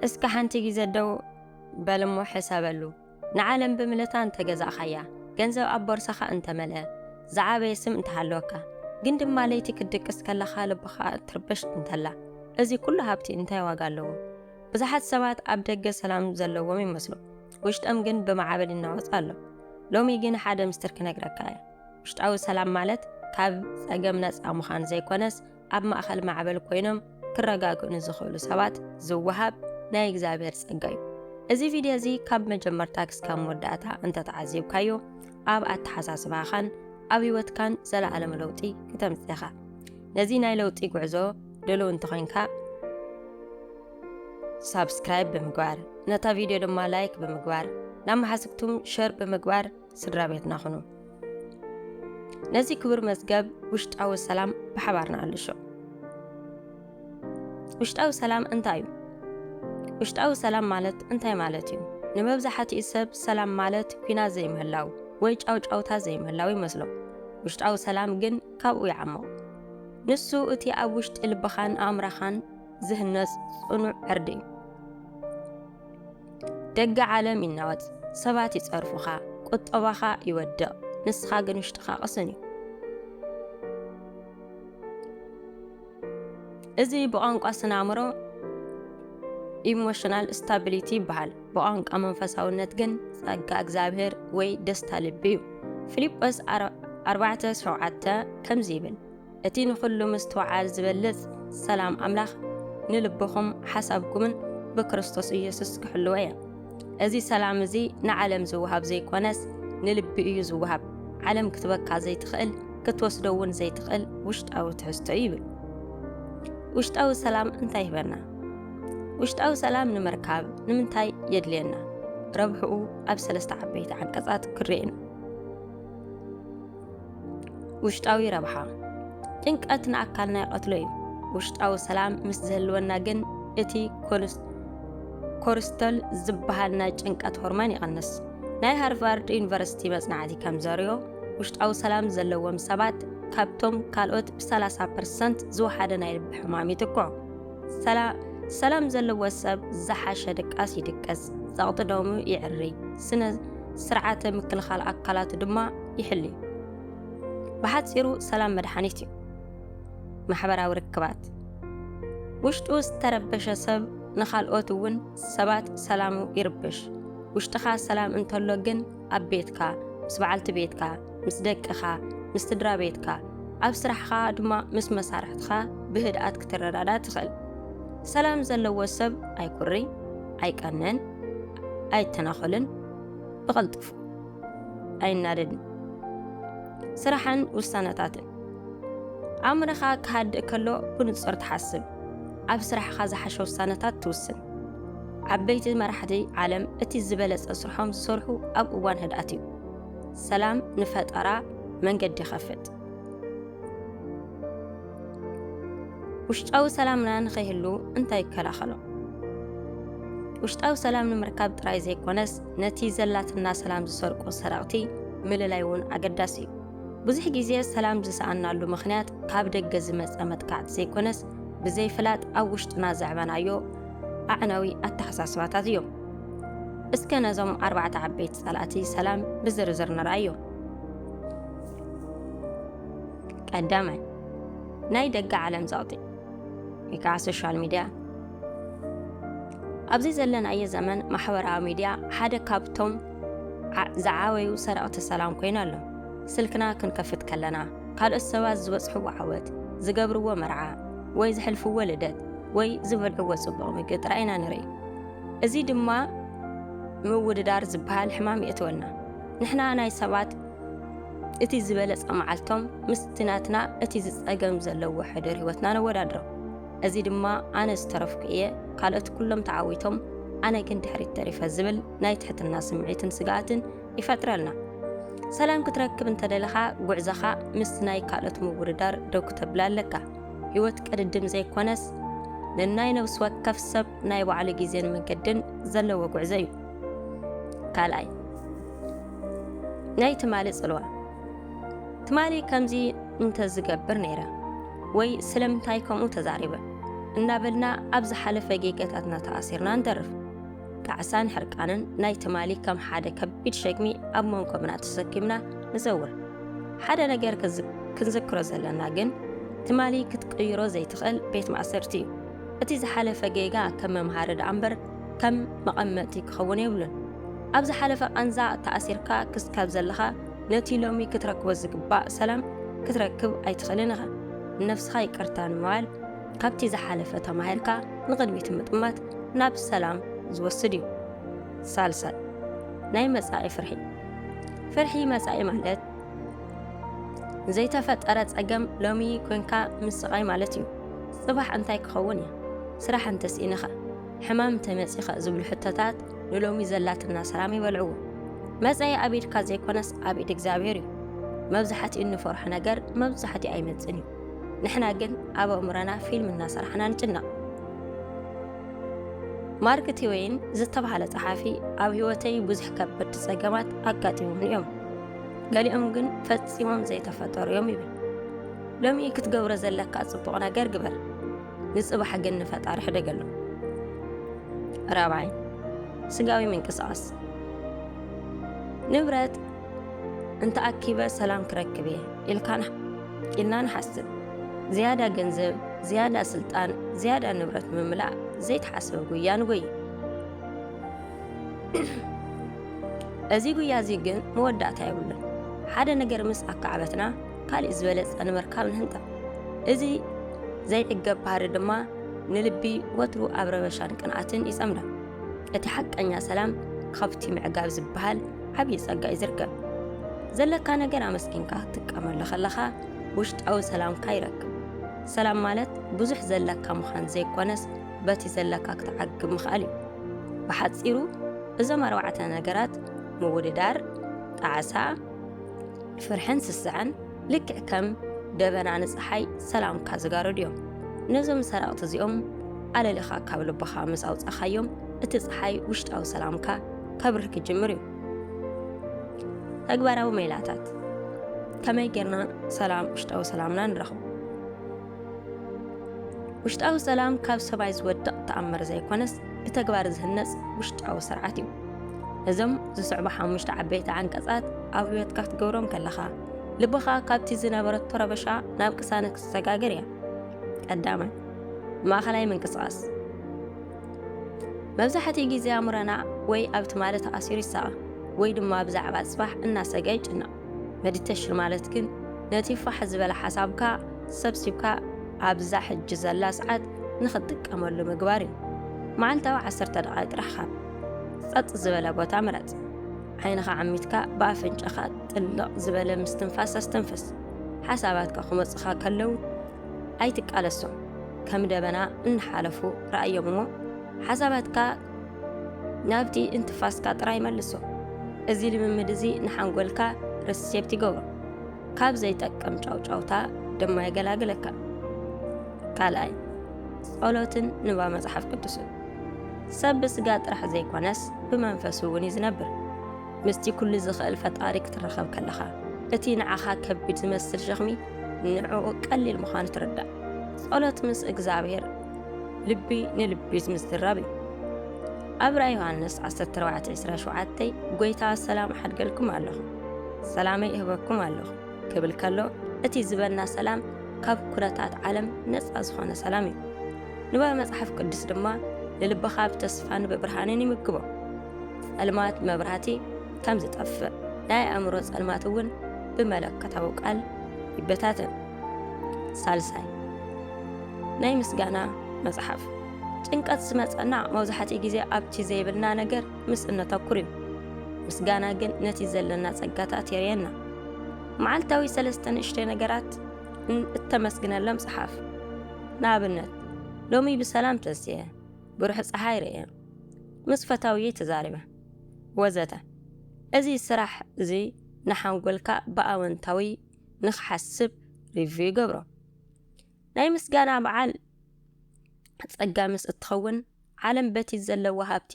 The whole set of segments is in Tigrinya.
እስከ ሓንቲ ግዜ ደው በልሞ ሕሰበሉ ንዓለም ብምልእታን ተገዛእኻያ ገንዘብ ኣብ ቦርሳኻ እንተመልአ ዝዓበየ ስም እንተሃለወካ ግን ድማ ለይቲ ክድቅስ ከለኻ ልብኻ ትርበሽ እንተላ እዚ ኩሉ ሃብቲ እንታይ ዋጋ ኣለዎ? ብዙሓት ሰባት ኣብ ደገ ሰላም ዘለዎም ይመስሉ ውሽጦም ግን ብማዕበል ይናወጽ ኣሎ። ሎሚ ግን ሓደ ምስጢር ክነግረካ እየ። ውሽጣዊ ሰላም ማለት ካብ ጸገም ነፃ ምዃን ዘይኮነስ ኣብ ማእኸል ማዕበል ኮይኖም ክረጋግኡ ዝኽእሉ ሰባት ዝወሃብ ናይ እግዚአብሔር ጸጋ እዩ። እዚ ቪድዮ እዚ ካብ መጀመርታ ክሳብ መወዳእታ እንተተዓዚብካዮ ኣብ ኣተሓሳስባኻን ኣብ ህይወትካን ዘለዓለም ለውጢ ከተምጽእ ኢኻ። ነዚ ናይ ለውጢ ጉዕዞ ድሉው እንተኾይንካ ሳብስክራይብ ብምግባር ነታ ቪድዮ ድማ ላይክ ብምግባር ናብ ማሓስብቱም ሼር ብምግባር ስድራ ቤትና ኹኑ። ነዚ ክቡር መዝገብ ውሽጣዊ ሰላም ብሓባር ንኣልሾ። ውሽጣዊ ሰላም እንታይ እዩ? ውሽጣዊ ሰላም ማለት እንታይ ማለት እዩ? ንመብዛሕትኡ ሰብ ሰላም ማለት ኩናት ዘይምህላው ወይ ጫውጫውታ ዘይምህላው ይመስሎ። ውሽጣዊ ሰላም ግን ካብኡ ይዓምቕ። ንሱ እቲ ኣብ ውሽጢ ልብኻን ኣእምሮኻን ዝህነጽ ጽኑዕ ዕርዲ እዩ። ደገ ዓለም ይናወጽ፣ ሰባት ይጸርፉኻ፣ ቁጠባኻ ይወድቕ፣ ንስኻ ግን ውሽጥኻ ቅስን እዩ። እዚ ብቋንቋ ስነ ኣእምሮ ኢሞሽናል ስታቢሊቲ ይበሃል። ብቋንቋ መንፈሳውነት ግን ጸጋ እግዚአብሔር ወይ ደስታ ልቢ እዩ። ፊልጶስ 4:7 ከምዚ ይብል እቲ ንኹሉ ምስትውዓል ዝበልጽ ሰላም ኣምላኽ ንልብኹም ሓሳብኩምን ብክርስቶስ ኢየሱስ ክሕልዎ እየ። እዚ ሰላም እዚ ንዓለም ዝውሃብ ዘይኮነስ ንልቢ እዩ ዝውሃብ። ዓለም ክትበካ ዘይትኽእል ክትወስዶ እውን ዘይትኽእል ውሽጣዊ ትሕዝቶ ይብል። ውሽጣዊ ሰላም እንታይ ይህበና? ውሽጣዊ ሰላም ንምርካብ ንምንታይ የድልየና? ረብሕኡ ኣብ 3 ዓበይቲ ዓንቀጻት ክርኤና። ውሽጣዊ ረብሓ ጭንቀት ንኣካልና ይቐትሎ እዩ። ውሽጣዊ ሰላም ምስ ዝህልወና ግን እቲ ኮርቲሶል ዝበሃል ናይ ጭንቀት ሆርሞን ይቐንስ። ናይ ሃርቫርድ ዩኒቨርሲቲ መጽናዕቲ ከም ዘርዮ ውሽጣዊ ሰላም ዘለዎም ሰባት ካብቶም ካልኦት ብ30% ዝወሓደ ናይ ልቢ ሕማም ይትክዑ። ሰላም ዘለዎ ሰብ ዝሓሸ ድቃስ ይድቀስ፣ ጸቕጢ ደሙ ይዕሪ፣ ስነ ስርዓተ ምክልኻል ኣካላቱ ድማ ይሕሊ። ብሓፂሩ ሰላም መድሓኒት እዩ። ማሕበራዊ ርክባት ውሽጡ ዝተረበሸ ሰብ ንኻልኦት እውን ሰባት ሰላሙ ይርብሽ። ውሽጥኻ ሰላም እንተሎ ግን ኣብ ቤትካ፣ ምስ በዓልቲ ቤትካ፣ ምስ ደቅኻ፣ ምስ ስድራ ቤትካ፣ ኣብ ስራሕኻ ድማ ምስ መሳርሕትኻ ብህድኣት ክትረዳዳ ትኽእል። ሰላም ዘለዎ ሰብ ኣይኩሪ፣ ኣይቀነን፣ ኣይተናኸልን፣ ብቕልጡፍ ኣይናደድን። ስራሕን ውሳነታትን ኣእምሮኻ ክሃድእ ከሎ ብንጹር ትሓስብ። ኣብ ስራሕኻ ዝሓሸ ውሳነታት ትውስን። ዓበይቲ መራሕቲ ዓለም እቲ ዝበለጸ ስርሖም ዝሰርሑ ኣብ እዋን ህድኣት እዩ። ሰላም ንፈጠራ መንገዲ ይኸፍት። ውሽጣዊ ሰላምና ንኸይህሉ እንታይ ይከላኸሎ? ውሽጣዊ ሰላም ንምርካብ ጥራይ ዘይኮነስ ነቲ ዘላትና ሰላም ዝሰርቆ ሰረቕቲ ምልላይ እውን ኣገዳሲ እዩ። ብዙሕ ግዜ ሰላም ዝሰኣናሉ ምኽንያት ካብ ደገ ዝመጸ መጥቃዕቲ ዘይኮነስ ብዘይፍላጥ ኣብ ውሽጥና ዘዕበናዮ ኣዕናዊ ኣተሓሳስባታት እዮም። እስከ ነዞም 4 ዓበይቲ ጸላእቲ ሰላም ብዝርዝር ንርአዮ። ቀዳማይ ናይ ደገ ዓለም ዘቕጢ ወይ ከዓ ሶሻል ሚድያ። ኣብዚ ዘለናዮ ዘመን ማሕበራዊ ሚድያ ሓደ ካብቶም ዝዓበዩ ሰረቕቲ ሰላም ኮይኑ ኣሎ። ስልክና ክንከፍት ከለና ካልኦት ሰባት ዝበጽሕዎ ዓወት፣ ዝገብርዎ መርዓ ወይ ዝሕልፍዎ ልደት ወይ ዝበልዕዎ ጽቡቕ ምግቢ ጥራይና ንርኢ። እዚ ድማ ምውድዳር ዝበሃል ሕማም የእትወና። ንሕና ናይ ሰባት እቲ ዝበለጸ መዓልቶም ምስቲ ናትና እቲ ዝጸገም ዘለዎ ሕድር ህይወትና ነወዳድሮ። እዚ ድማ ኣነ ዝተረፍኩ እየ፣ ካልኦት ኩሎም ተዓዊቶም ኣነ ግን ድሕሪት ተሪፈ ዝብል ናይ ትሕትና ስምዒትን ስጋኣትን ይፈጥረልና። ሰላም ክትረክብ እንተደለኻ ጉዕዞኻ ምስ ናይ ካልኦት ምውድዳር ደው ክተብል ኣለካ። ህይወት ቅድድም ዘይኮነስ ንናይ ነፍሲ ወከፍ ሰብ ናይ ባዕሉ ግዜን መንገድን ዘለዎ ጉዕዞ እዩ። ካልኣይ ናይ ትማሊ ጽልዋ። ትማሊ ከምዚ እንተዝገብር ነይረ ወይ ስለምንታይ ከምኡ ተዛሪበ። እናበልና ኣብዝ ሓለፈ ጌጋታትና ተኣሲርና ንደርፍ ከዓሳን ሕርቃንን ናይ ትማሊ ከም ሓደ ከቢድ ሸክሚ ኣብ መንኮብና ተሰኪምና ንዘውር ሓደ ነገር ክንዝክሮ ዘለና ግን ትማሊ ክትቅይሮ ዘይትኽእል ቤት ማእሰርቲ እዩ እቲ ዝሓለፈ ጌጋ ከም መምሃሪ ዳ እምበር ከም መቐመጢ ክኸውን የብሉን ኣብዚ ሓለፈ ቃንዛ ተኣሲርካ ክስካብ ዘለኻ ነቲ ሎሚ ክትረክቦ ዝግባእ ሰላም ክትረክብ ኣይትኽእልን ኢኻ ነፍስኻ ይቅርታ ንምባል ካብቲ ዝሓለፈ ተማሂርካ ንቕድሚት ምጥማት ናብ ሰላም ዝወስድ እዩ ሳልሳይ ናይ መጻኢ ፍርሒ መጻኢ ማለት ዘይተፈጠረ ጸገም ሎሚ ኮንካ ምስቓይ ማለት እዩ ጽባሕ እንታይ ክኸውን እያ ስራሕ እንተስኢንኻ ሕማም ተመጺኻ ዝብሉ ሕቶታት ንሎሚ ዘላትና ሰላም ይበልዕዎ መጻኢ ኣብ ኢድካ ዘይኮነስ ኣብ ኢድ እግዚኣብሔር እዩ መብዛሕትኡ እንፈርሖ ነገር መብዛሕትኡ ኣይመጽን እዩ ንሕና ግን ኣብ ኣእምሮና ፊልም እናሰርሕና ንጭነቕ ማርክ ትዌይን ዝተባህለ ጸሓፊ ኣብ ህይወተይ ብዙሕ ከበድቲ ጸገማት ኣጋጢሞም እዮም ገሊኦም ግን ፈጺሞም ዘይተፈጠሩ እዮም ይብል ሎሚ ክትገብሮ ዘለካ ጽቡቕ ነገር ግበር ንጽባሕ ግን ንፈጣሪ ሕደገሉ ራብዓይ ስጋዊ ምንቅስቓስ ንብረት እንተኣኪበ ሰላም ክረክብ እየ ኢልና ንሓስብ ዝያዳ ገንዘብ ዝያዳ ስልጣን ዝያዳ ንብረት ምምላእ ዘይተሓሰበ ጉያ ንጎይ እዚ ጉያ እዚ ግን መወዳእታ የብሉን ሓደ ነገር ምስ ኣከዓበትና ካልእ ዝበለጸ ንምርካብ ንህንጠብ እዚ ዘይዕገብ ባህሪ ድማ ንልቢ ወትሩ ኣብ ረበሻን ቅንዓትን ይጸምዳ እቲ ሓቀኛ ሰላም ካብቲ ምዕጋብ ዝበሃል ዓብዪ ጸጋ እዩ ዝርከብ ዘለካ ነገር ኣመስኪንካ ትጥቀመሉ ከለኻ ውሽጣዊ ሰላምካ ይረክብ ሰላም ማለት ብዙሕ ዘለካ ምዃን ዘይኮነስ በቲ ዘለካ ክትዓግብ ምኽኣል እዩ ብሓፂሩ እዞም 4 ነገራት ምውድዳር ጣዓሳ ፍርሕን ስስዕን ልክዕ ከም ደበና ንፀሓይ ሰላምካ ዝጋረዱ እዮም ነዞም ሰራቕቲ እዚኦም ኣለሊኻ ካብ ልብኻ ምስ ኣውፃኻዮም እቲ ፀሓይ ውሽጣዊ ሰላምካ ከብርህ ክጅምር እዩ ተግባራዊ ሜላታት ከመይ ጌርና ሰላም ውሽጣዊ ሰላምና ንረኽቡ ውሽጣዊ ሰላም ካብ ሰማይ ዝወድቕ ተኣምር ዘይኮነስ ብተግባር ዝህነፅ ውሽጣዊ ስርዓት እዩ እዞም ዝስዕቡ 5 ዓበይቲ ዓንቀጻት ኣብ ህይወትካ ክትገብሮም ከለኻ ልብኻ ካብቲ ዝነበረቶ ረበሻ ናብ ቅሳነት ክሰጋገር እያ ቀዳማይ ማእኸላይ ምንቅስቓስ መብዛሕትኡ ግዜ ኣእምሮና ወይ ኣብቲ ማለት ተኣሲሩ ይሰቐ ወይ ድማ ብዛዕባ ጽባሕ እናሰገ ይጭነቕ ሜዲቴሽን ማለት ግን ነቲ ፋሕ ዝበለ ሓሳብካ ሰብሲብካ ኣብዛ ሕጂ ዘላ ሰዓት ንኽትጥቀመሉ ምግባር እዩ መዓልታዊ 10 ደቂቃ ጥራሕ ጸጥ ዝበለ ቦታ ምረጽ ዓይንኻ ዓሚትካ ብኣፍንጫኻ ጥልቕ ዝበለ ምስትንፋስ ኣስተንፍስ ሓሳባትካ ክመጽኻ ከለው ኣይትቃለሶም ከም ደበና እንሓለፉ ረኣዮም እሞ ሓሳባትካ ናብቲ እንትፋስካ ጥራይ መልሶ እዚ ልምምድ እዚ ንሓንጎልካ ሪሴፕት ይገብሮ ካብ ዘይጠቅም ጫውጫውታ ድማ ይገላግለካ ካልኣይ ጸሎትን ንባብ መጽሓፍ ቅዱስን ሰብ ብስጋ ጥራሕ ዘይኮነስ ብመንፈሱ እውን ይዝነብር ምስቲ ኩሉ ዝኽእል ፈጣሪ ክትረኸብ ከለኻ እቲ ንዓኻ ከቢድ ዝመስል ሸኽሚ ንዕኡ ቀሊል ምዃኑ ትርዳእ ጸሎት ምስ እግዚኣብሔር ልቢ ንልቢ ዝምዝራብ እዩ ኣብ ራእይ ዮሃንስ 14:27 ጎይታ ሰላም ሓድገልኩም ኣለኹ ሰላመይ እህበኩም ኣለኹ ክብል ከሎ እቲ ዝበና ሰላም ካብ ኩነታት ዓለም ነፃ ዝኾነ ሰላም እዩ ንባብ መጽሓፍ ቅዱስ ድማ ንልብኻ ብተስፋን ብብርሃንን ይምግቦ ጸልማት መብራህቲ ከም ዝጠፍእ ናይ ኣእምሮ ጸልማት እውን ብመለከታዊ ቃል ይበታተን ሳልሳይ ናይ ምስጋና መጽሓፍ ጭንቀት ዝመጸና መብዛሕትኡ ግዜ ኣብቲ ዘይብልና ነገር ምስ እነተኩር እዩ ምስጋና ግን ነቲ ዘለና ጸጋታት የርየና መዓልታዊ 3 ንእሽተይ ነገራት እተመስግነሎም ጽሓፍ ንኣብነት ሎሚ ብሰላም ተንስየ ብሩሕ ፀሓይ ርየ ምስ ፈታውየ ተዛሪበ ወዘተ እዚ ስራሕ እዚ ንሓንጎልካ ብኣወንታዊ ንኽሓስብ ሪቪው ይገብሮ ናይ ምስጋና በዓል ጸጋ ምስ እትኸውን ዓለም በቲ ዘለዎ ሃብቲ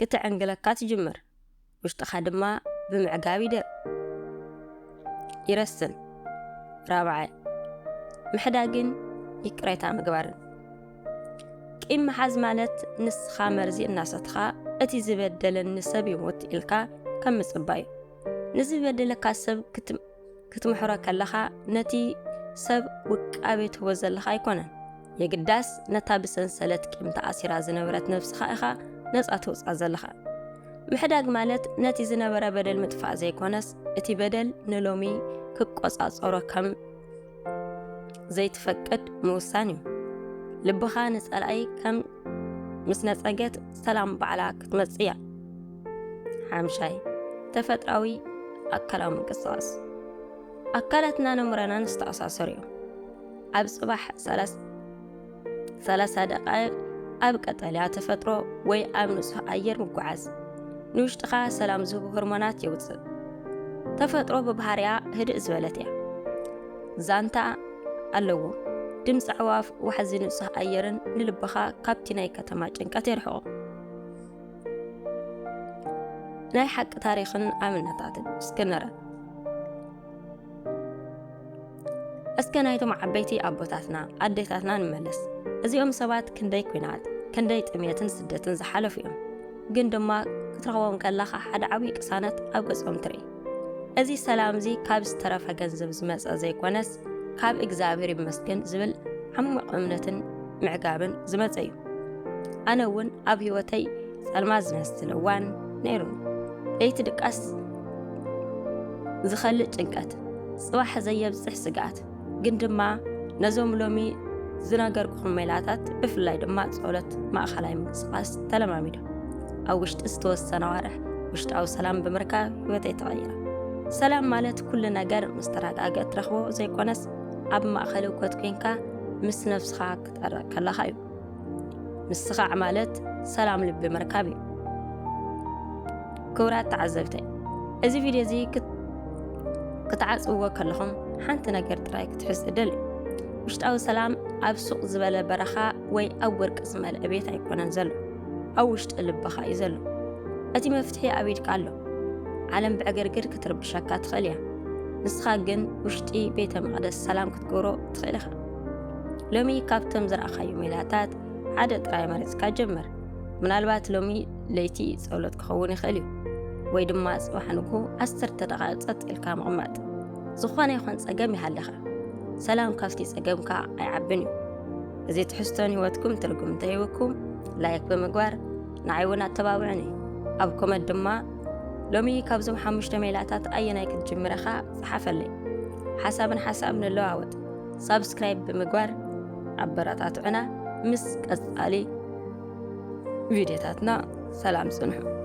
ክትዕንግለካ ትጅምር ውሽጥኻ ድማ ብምዕጋብ ይረስን ራብዓይ ምሕዳግን ይቅሬታ ምግባርን ቂም መሓዝ ማለት ንስኻ መርዚ እናሰትኻ እቲ ዝበደለኒ ሰብ ይሞት ኢልካ ከም ምጽባይ ንዝበደለካ ሰብ ክትምሕሮ ከለኻ ነቲ ሰብ ውቃቤ ትህቦ ዘለኻ ኣይኮነን የግዳስ ነታ ብሰንሰለት ቂም ተኣሲራ ዝነበረት ነፍስኻ ኢኻ ነጻ ተውፅኣ ዘለኻ ምሕዳግ ማለት ነቲ ዝነበረ በደል ምጥፋእ ዘይኮነስ እቲ በደል ንሎሚ ክቆጻጸሮ ከም ዘይትፈቅድ ምውሳን እዩ ልብኻ ንጸላኢ ከም ምስ ነጸገት ሰላም ባዕላ ክትመጽእ እያ ሓምሻይ ተፈጥራዊ ኣካላዊ ምንቅስቓስ ኣካላትና ነምረናን ዝተኣሳሰሩ እዮም ኣብ ጽባሕ 30 ደቂቕ ኣብ ቀጠልያ ተፈጥሮ ወይ ኣብ ንጹህ ኣየር ምጓዓዝ ንውሽጥኻ ሰላም ዝህቡ ሆርሞናት የውፅእ ተፈጥሮ ብባህርያ ህድእ ዝበለት እያ ዛንታ ኣለዎ ድምፂ ኣዕዋፍ ዋሕዚ ንጹህ ኣየርን ንልብኻ ካብቲ ናይ ከተማ ጭንቀት የርሕቆ ናይ ሓቂ ታሪኽን ኣብነታትን እስክንረ እስከ ናይቶም ዓበይቲ ኣቦታትና ኣዴታትና ንመለስ እዚኦም ሰባት ክንደይ ኩናት ክንደይ ጥሜትን ስደትን ዝሓለፉ እዮም ግን ድማ ክትረኽቦም ከለኻ ሓደ ዓብዪ ቅሳነት ኣብ ገጾም ትርኢ እዚ ሰላም እዚ ካብ ዝተረፈ ገንዘብ ዝመጸ ዘይኮነስ ካብ እግዚኣብሔር ይመስገን ዝብል ዓሚቕ እምነትን ምዕጋብን ዝመጸ እዩ ኣነ እውን ኣብ ህይወተይ ጸልማት ዝመስል እዋን ነይሩኒ ለይቲ ድቃስ ዝኸልእ ጭንቀት ጽባሕ ዘየብፅሕ ስጋኣት ግን ድማ ነዞም ሎሚ ዝነገርኩኹም ሜላታት ብፍላይ ድማ ጸሎት ማእኸላይ ምንቅስቓስ ተለማሚደ ኣብ ውሽጢ ዝተወሰነ ዋርሕ ውሽጣዊ ሰላም ብምርካብ ህይወተይ ተቐይራ ሰላም ማለት ኩሉ ነገር ምስ ተረጋግአ ትረኽቦ ዘይኮነስ ኣብ ማእኸል እውከት ኮንካ ምስ ነፍስኻ ክትጠርቕ ከለኻ እዩ ምስኻዕ ማለት ሰላም ልቢ ምርካብ እዩ ክቡራት ተዓዘብተይ እዚ ቪድዮ እዚ ክትዓጽብዎ ከለኹም ሓንቲ ነገር ጥራይ ክትሕዝ እደሊ ውሽጣዊ ሰላም ኣብ ሱቕ ዝበለ በረኻ ወይ ኣብ ወርቂ ዝመልአ ቤት ኣይኮነን ዘሎ ኣብ ውሽጢ ልብኻ እዩ ዘሎ እቲ መፍትሒ ኣብ ኢድካ ኣሎ ዓለም ብዕግርግር ክትርብሸካ ትኽእል እያ ንስኻ ግን ውሽጢ ቤተ መቕደስ ሰላም ክትገብሮ ትኽእል ኢኻ ሎሚ ካብቶም ዝረኣኻዮ ሜላታት ሓደ ጥራይ መሪፅካ ጀመር ምናልባት ሎሚ ለይቲ ጸሎት ክኸውን ይኽእል እዩ ወይ ድማ ጽባሕ ንግሁ 10 ደቂቕ ጸጥ ኢልካ ምቕማጥ ዝኾነ ይኹን ጸገም ይሃለኻ ሰላም ካብቲ ጸገምካ ኣይዓብን እዩ እዚ ትሕዝቶን ህይወትኩም ትርጉም እንተሂብኩም ላይክ ብምግባር ንዓይ እውን ኣተባብዕኒ ኣብ ኮመንት ድማ ሎሚ ካብዞም 5 ሜላታት ኣየናይ ክትጅምር ኢኻ ጽሓፈለይ ሓሳብ ንለዋወጥ ሳብስክራይብ ብምግባር ኣበረታትዑና ምስ ቀጻሊ ቪድዮታትና ሰላም ጽንሑ